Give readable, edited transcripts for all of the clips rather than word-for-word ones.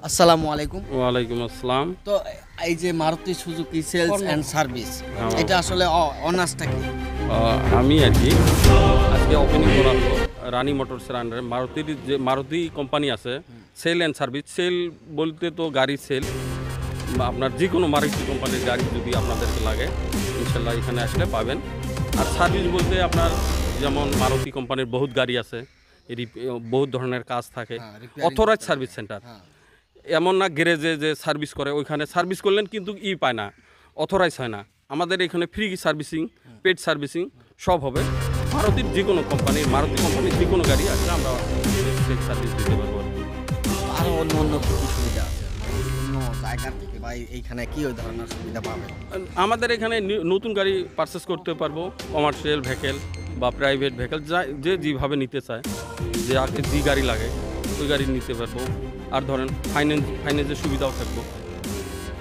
আসসালামু আলাইকুম। ওয়ালাইকুম আসসালাম। তো এই যে Maruti Suzuki sales and service, হ্যাঁ। এটা আসলে অনার্সটা কি? আমি আর কি আজকে ওপেনিং করা হলো রানী মোটরসের আন্ডারে মারুতির যে মারুতি কোম্পানি আছে সেল অ্যান্ড সার্ভিস। সেল বলতে তো গাড়ি সেল, বা আপনার যে কোনো মারুতি কোম্পানির গাড়ি যদি আপনাদেরকে লাগে ইনশাল্লাহ এখানে আসলে পাবেন। আর সার্ভিস বলতে আপনার যেমন মারুতি কোম্পানির বহুত গাড়ি আছে, বহুত ধরনের কাজ থাকে। অথরাইজ সার্ভিস সেন্টার, এমন না গ্যারেজে যে সার্ভিস করে ওইখানে সার্ভিস করলেন কিন্তু পায় না, অথরাইজ হয় না। আমাদের এখানে ফ্রি সার্ভিসিং, পেড সার্ভিসিং সব হবে। মারুতির যে কোনো কোম্পানির যে কোনো গাড়ি আছে আমরা সার্ভিস দিতে পারবো। আরও অন্য অন্য কী কী সুবিধা আছে অন্য জায়গার থেকে, বা এইখানে কি ওই ধরনের সুবিধা পাবেন? আমাদের এখানে নতুন গাড়ি পারচেস করতে পারবো, কমার্শিয়াল ভেহিকেল বা প্রাইভেট ভেহিকেল যে যেভাবে নিতে চায়, যে আগে যে গাড়ি লাগে ওই গাড়ি নিতে পারবো। আর ধরেন ফাইন্যান্সের সুবিধাও থাকবো।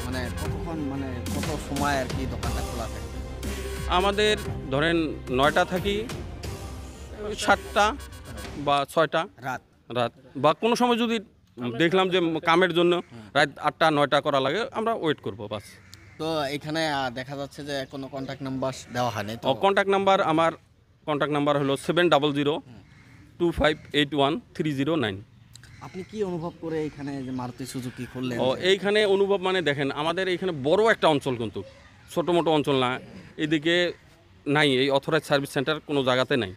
মানে কতক্ষণ, মানে কত সময় আর কি দোকানটা খোলা থাকবে? আমাদের ধরেন 9টা থাকি 7টা বা 6টা রাত রাত, বা কোনো সময় যদি দেখলাম যে কামের জন্য রাত 8টা 9টা করা লাগে আমরা ওয়েট করবো বাস। তো এখানে দেখা যাচ্ছে যে কোনো কন্ট্যাক্ট নাম্বার দেওয়া হয়নি তো? কন্ট্যাক্ট নাম্বার হলো 7002581309। আপনি কি অনুভব করে এখানে যে মারুতি সুজুকি খুললেন? এইখানে অনুভব মানে দেখেন আমাদের এইখানে বড় একটা অঞ্চল, কিন্তু ছোটো মোটো অঞ্চল না। এদিকে নাই এই অথরাইজ সার্ভিস সেন্টার কোনো জায়গাতে নাই।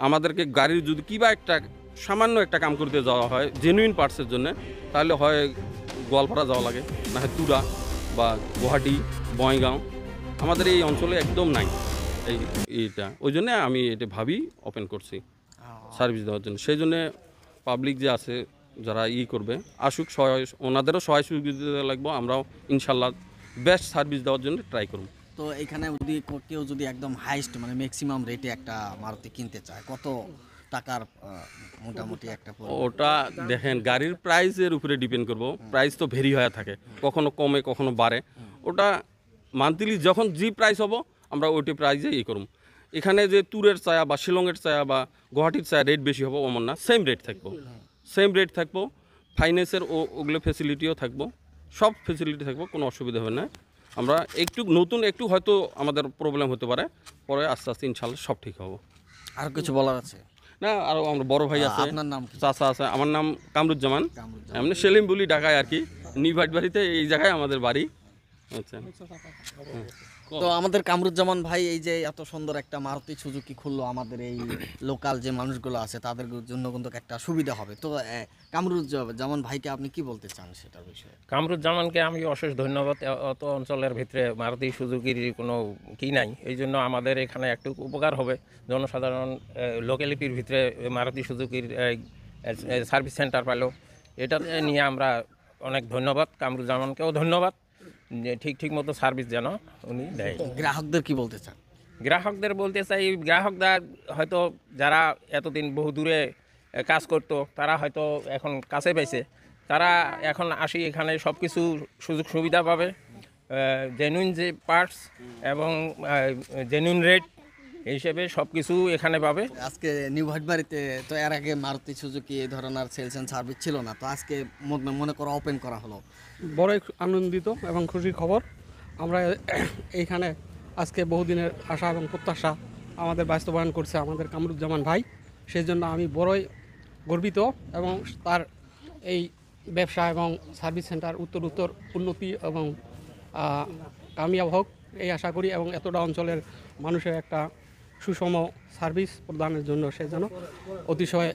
আমাদেরকে গাড়ির যদি কিবা একটা সামান্য একটা কাম করতে যাওয়া হয় জেনুইন পার্টসের জন্য, তাহলে হয় গোয়ালপাড়া যাওয়া লাগে, না হয় তুরা বা গুয়াহাটি বঙ্গাইগাঁও। আমাদের এই অঞ্চলে একদম নাই এইটা। ওই জন্যে আমি এটা ভাবি ওপেন করছি সার্ভিস দেওয়ার জন্য। সেই জন্যে পাবলিক যে আছে যারা করবে আসুক, ওনাদেরও সহায় সুবিধা লাগবো। আমরাও ইনশাল্লাহ বেস্ট সার্ভিস দেওয়ার জন্য ট্রাই করব। তো এখানে যদি কেউ যদি একদম হাইস্ট মানে ম্যাক্সিমাম রেটে একটা মারুতি কিনতে চায়, কত টাকার মোটামুটি একটা ওটা দেখেন গাড়ির প্রাইসের উপরে ডিপেন্ড করবো। প্রাইস তো ভেরি হয়ে থাকে, কখনো কমে কখনো বাড়ে। ওটা মান্থলি যখন যে প্রাইস হবো আমরা ওইটি প্রাইসে করব। এখানে যে ট্যুরের চায়া বা শিলংয়ের চায়া বা গুয়াহাটির চায়া রেট বেশি হবো এমন না, সেম রেট থাকবো। ফাইন্যান্সের ওগুলো ফেসিলিটিও থাকবো, সব ফেসিলিটি থাকবো, কোনো অসুবিধা হবে না। আমরা একটু হয়তো আমাদের প্রবলেম হতে পারে, পরে আস্তে আস্তে ইনশাল্লাহ সব ঠিক হবো। আর কিছু বলার আছে না? আরও আমরা বড় ভাই আছে, আপনার নাম কি? চাচা আছে। আমার নাম কামরুজ্জামান, এমনি সেলিম বলি ঢাকায় আর কি। নিভাট বাড়িতে এই জায়গায় আমাদের বাড়ি। আচ্ছা, তো আমাদের কামরুজ্জামান ভাই এই যে এত সুন্দর একটা মারুতি সুজুকি খুললো, আমাদের এই লোকাল যে মানুষগুলো আছে তাদের জন্য কিন্তু একটা সুবিধা হবে। তো কামরুজ্জামান ভাইকে আপনি কি বলতে চান সেটার বিষয়ে? কামরুজ্জামানকে আমি অশেষ ধন্যবাদ। অত অঞ্চলের ভিতরে মারুতি সুজুকির কোনো কি নাই, এই জন্য আমাদের এখানে একটু উপকার হবে। জনসাধারণ লোকালিটির ভিতরে মারুতি সুজুকির সার্ভিস সেন্টার পেল, এটা নিয়ে আমরা অনেক ধন্যবাদ। কামরুজ্জামানকেও ধন্যবাদ যে ঠিক মতো সার্ভিস যেন উনি দেয়। গ্রাহকদের কি বলতে চান? গ্রাহকদের বলতে চাই, গ্রাহকরা হয়তো যারা এতদিন বহু দূরে কাজ করতো তারা হয়তো এখন কাছে পেয়েছে, তারা এখন আসি এখানে সব কিছু সুযোগ সুবিধা পাবে, জেনুইন যে পার্টস এবং জেনুইন রেট হিসেবে সব কিছু এখানে পাবে। আজকে নিউ ভাটবাড়িতে তো এর আগে মারুতি সুজুকি এই ধরনের সেলস অ্যান্ড সার্ভিস ছিল না, তো আজকে মনে করো ওপেন করা হলো, বড়ই আনন্দিত এবং খুশির খবর। আমরা এইখানে আজকে বহুদিনের আশা এবং প্রত্যাশা আমাদের বাস্তবায়ন করছে আমাদের কামরুজ্জামান ভাই। সেই জন্য আমি বড়ই গর্বিত এবং তার এই ব্যবসা এবং সার্ভিস সেন্টার উত্তর উন্নতি এবং কামিয়াব হোক এই আশা করি, এবং এতটা অঞ্চলের মানুষের একটা সুষম সার্ভিস প্রদানের জন্য সে যেন অতিশয়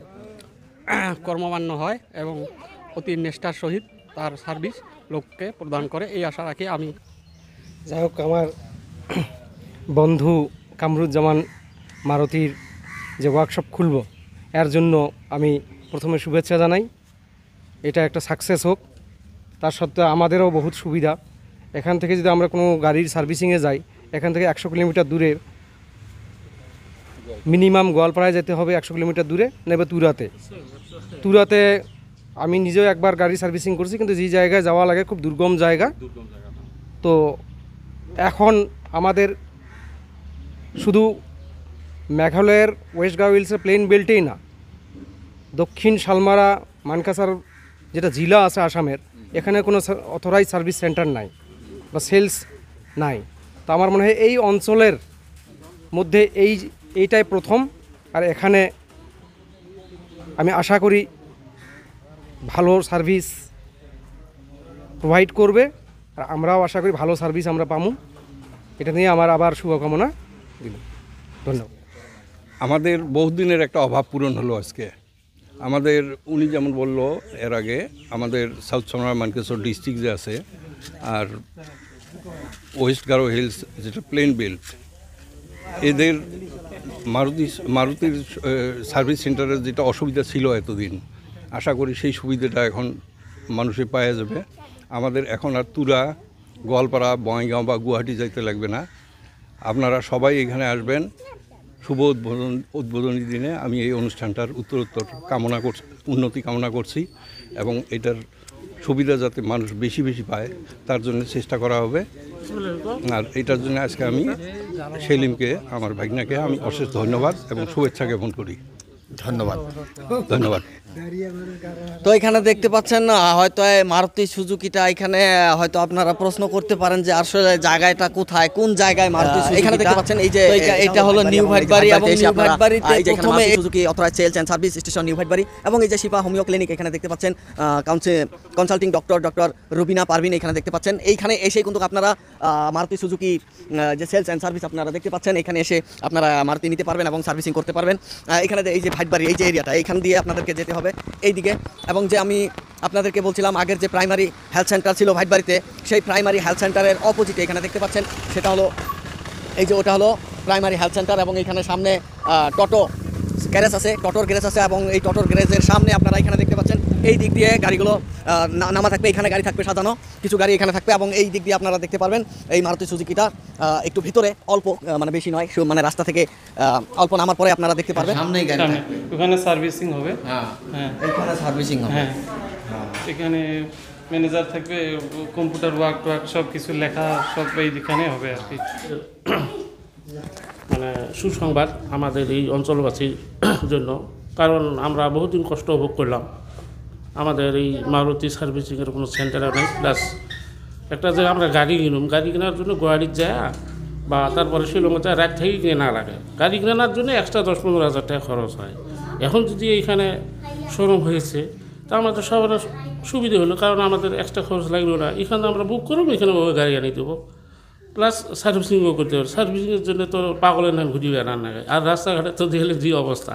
কর্মমান্য হয় এবং অতি নিষ্ঠার সহিত তার সার্ভিস লোককে প্রদান করে, এই আশা রাখি আমি। যাই হোক, আমার বন্ধু কামরুজ্জামান মারুতির যে ওয়ার্কশপ খুলব এর জন্য আমি প্রথমে শুভেচ্ছা জানাই। এটা একটা সাকসেস হোক। তার সত্ত্বেও আমাদেরও বহুত সুবিধা। এখান থেকে যদি আমরা কোনো গাড়ির সার্ভিসিংয়ে যাই, এখান থেকে 100 কিলোমিটার দূরে মিনিমাম গোয়ালপাড়ায় যেতে হবে, 100 কিলোমিটার দূরে নেবে তুরাতে আমি নিজেও একবার গাড়ি সার্ভিসিং করছি, কিন্তু যে জায়গায় যাওয়া লাগে খুব দুর্গম জায়গা। তো এখন আমাদের শুধু মেঘালয়ের ওয়েস্ট গাওয়াইলসের প্লেন বেল্টেই না, দক্ষিণ শালমারা মানকাসার যেটা জেলা আছে আসামের, এখানে কোনো অথরাইজ সার্ভিস সেন্টার নাই বা সেলস নাই। তো আমার মনে হয় এই অঞ্চলের মধ্যে এইটাই প্রথম। আর এখানে আমি আশা করি ভালো সার্ভিস প্রোভাইড করবে, আর আমরাও আশা করি ভালো সার্ভিস আমরা পাবো। এটা নিয়ে আমার আবার শুভকামনা দিল। ধন্যবাদ। আমাদের বহুদিনের একটা অভাব পূরণ হলো আজকে। আমাদের উনি যেমন বলল এর আগে, আমাদের সাউথ সোনার মানকেশ্বর ডিস্ট্রিক্ট যে আছে আর ওয়েস্ট গারো হিলস যেটা প্লেন বেল্ট, এদের মারুতির সার্ভিস সেন্টারের যেটা অসুবিধা ছিল এতদিন, আশা করি সেই সুবিধাটা এখন মানুষে পাওয়া যাবে। আমাদের এখন আর তুরা, গোয়ালপাড়া, বঙ্গাইগাঁও বা গুয়াহাটি যাইতে লাগবে না। আপনারা সবাই এখানে আসবেন। শুভ উদ্বোধনী দিনে আমি এই অনুষ্ঠানটার উত্তরোত্তর উন্নতি কামনা করছি, এবং এটার সুবিধা যাতে মানুষ বেশি বেশি পায় তার জন্য চেষ্টা করা হবে। আর এটার জন্য আজকে আমি সেলিমকে, আমার ভাগনাকে আমি অশেষ ধন্যবাদ এবং শুভেচ্ছা জ্ঞাপন করি। ধন্যবাদ। ধন্যবাদ। তো এখানে দেখতে পাচ্ছেন হয়তো এই মারুতি সুজুকিটা, এখানে হয়তো আপনারা প্রশ্ন করতে পারেন যে আসলে জায়গাটা কোথায়, কোন জায়গায় মারুতি সুজুকি। এখানে দেখতে পাচ্ছেন এই যে এটা হলো নিউ ভাটবাড়ি, এবং নিউ ভাটবাড়িতে প্রথমে Suzuki authorise sales and service station new Bhatbari, এবং এই যে শিপা হোমিও ক্লিনিক এখানে দেখতে পাচ্ছেন, কনসাল্টিং ডক্টর রুবিনা পারভিন এখানে দেখতে পাচ্ছেন। এইখানে এসে কিন্তু আপনারা মারুতি সুজুকি যে সেলস এন্ড সার্ভিস আপনারা দেখতে পাচ্ছেন, এখানে এসে আপনারা মারুতি নিতে পারবেন এবং সার্ভিসিং করতে পারবেন। এখানে এই যে ভাটবাড়ি এই যে এরিয়াটা, এইখান দিয়ে আপনাদেরকে যেতে হবে এই দিকে। এবং যে আমি আপনাদেরকে বলছিলাম আগের যে প্রাইমারি হেলথ সেন্টার ছিল ভাটবাড়িতে, সেই প্রাইমারি হেলথ সেন্টারের অপোজিটে এখানে দেখতে পাচ্ছেন, সেটা হলো এই যে ওটা হলো প্রাইমারি হেলথ সেন্টার। এবং এখানে সামনে টোটো গ্যারেজ আছে, টোটোর গ্যারেজ আছে, এবং এই টোটোর গ্যারেজের সামনে আপনারা এখানে দেখতে পাচ্ছেন এই দিক দিয়ে গাড়িগুলো নামা থাকবে। এখানে গাড়ি থাকবে সাজানো, কিছু গাড়ি এখানে থাকবে, এবং এই দিক দিয়ে আপনারা দেখতে পারবেন এই মারুতি সুজুকিটা একটু ভিতরে অল্প, মানে বেশি নয়, মানে রাস্তা থেকে অল্প নামার পরে আপনারা দেখতে পারবেন সামনেই গাড়ি থাকবে। ওখানে সার্ভিসিং হবে। হ্যাঁ, হ্যাঁ, এইখানে সার্ভিসিং হবে। হ্যাঁ, এখানে ম্যানেজার থাকবে, কম্পিউটার ওয়ার্ক সব কিছু লেখা সব এইখানে হবে আর কি। মানে সুসংবাদ আমাদের এই অঞ্চলবাসীর জন্য, কারণ আমরা বহুদিন কষ্ট ভোগ করলাম। আমাদের এই মারুতি সার্ভিসিংয়ের কোনো সেন্টার নেই, প্লাস একটা যে আমরা গাড়ি কেনার জন্য গুয়াহাটির যায় বা তারপরে শিলংয়ে যায়, রাত থেকে কিনে না লাগে। গাড়ি কেনার জন্য এক্সট্রা 10-15 হাজার টাকা খরচ হয়। এখন যদি এইখানে শোরুম হয়েছে তা আমাদের সবার সুবিধা হলো, কারণ আমাদের এক্সট্রা খরচ লাগলো না। এখানে আমরা বুক করবো, এখানে গাড়ি আনিয়ে দেবো, প্লাস সার্ভিসিংও করতে হবে। সার্ভিসিংয়ের জন্য তো পাগলের নাম ঘুরি বেড়ান না, আর রাস্তাঘাটে তো দেখলে যে অবস্থা,